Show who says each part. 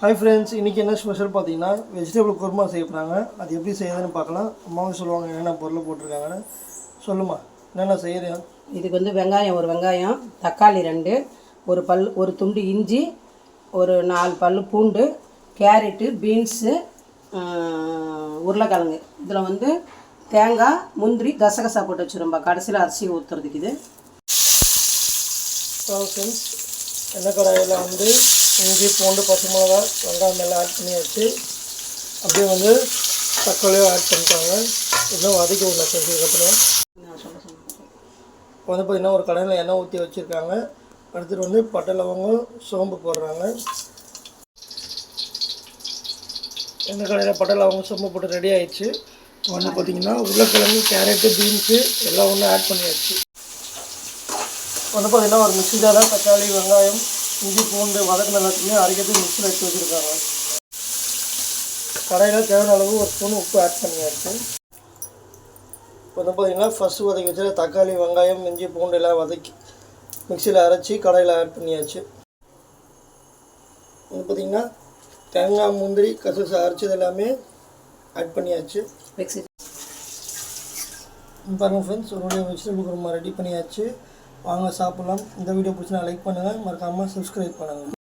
Speaker 1: Hi friends, இன்றைக்கி என்ன special பார்த்தீங்கன்னா வெஜிடபிள் குருமா செய்ய போகிறாங்க. அது எப்படி செய்யுதுன்னு பார்க்கலாம். அம்மாவும் சொல்லுவாங்க என்னென்ன பொருள் போட்டிருக்காங்கன்னு. சொல்லுமா, என்னென்ன செய்கிறேன்?
Speaker 2: இதுக்கு வந்து வெங்காயம், ஒரு வெங்காயம், தக்காளி 2, ஒரு துண்டு இஞ்சி, ஒரு 4 பல் பூண்டு, கேரட்டு, பீன்ஸு, உருளைக்கிழங்கு. இதில் வந்து தேங்காய், முந்திரி, கசகசா போட்டு வச்சுரும்பா. கடைசியில் அரிசி ஊற்றுறதுக்கு இது.
Speaker 1: ஃப்ரெண்ட்ஸ், எண்ணெய் கடாயில் வந்து இஞ்சி, பூண்டு, பச்சை மிளகா, வெங்காயம் எல்லாம் ஆட் பண்ணி வச்சு அப்படியே வந்து தக்காளியும் ஆட் பண்ணிட்டாங்க. இன்னும் வதக்கி உள்ள செஞ்சதுக்கப்புறம் இப்போ வந்து பார்த்திங்கன்னா ஒரு கடையில் எண்ணெய் ஊற்றி வச்சுருக்காங்க. அடுத்துட்டு வந்து பட்டை, லவங்கம், சோம்பு போடுறாங்க. எண்ணெய் கடையில் பட்டை, லவங்கம், சோம்பு போட்டு ரெடி ஆகிடுச்சு. வந்து பார்த்திங்கன்னா உருளைக்கிழங்கு, கேரட்டு, பீன்ஸு எல்லாம் ஒன்று ஆட் பண்ணியாச்சு. வந்து பார்த்திங்கன்னா ஒரு மிக்ஸி ஜாரில் தக்காளி, வெங்காயம், இஞ்சி, பூண்டு வதக்கின எல்லாத்தையுமே அரைக்கிறது மிக்ஸில் எடுத்து வச்சுருக்காங்க. கடையில் தேவையான அளவு ஒரு ஸ்பூன் உப்பு ஆட் பண்ணியாச்சு. இப்போ வந்து பார்த்திங்கன்னா ஃபஸ்ட்டு வதக்கி வச்சு தக்காளி, வெங்காயம், இஞ்சி, பூண்டு எல்லாம் வதக்கி மிக்ஸியில் அரைச்சி கடையில் ஆட் பண்ணியாச்சு. வந்து பார்த்திங்கன்னா தேங்காய், முந்திரி, கசகசா அரைச்சது எல்லாமே ஆட் பண்ணியாச்சு. பாருங்கள் ஃப்ரெண்ட்ஸ், ஒரு வெஜிடபிள் குருமா ரெடி பண்ணியாச்சு. வாங்க சாப்பிட்லாம். இந்த வீடியோ பிடிச்சினா லைக் பண்ணுங்கள், மறக்காமல் சப்ஸ்கிரைப் பண்ணுங்கள்.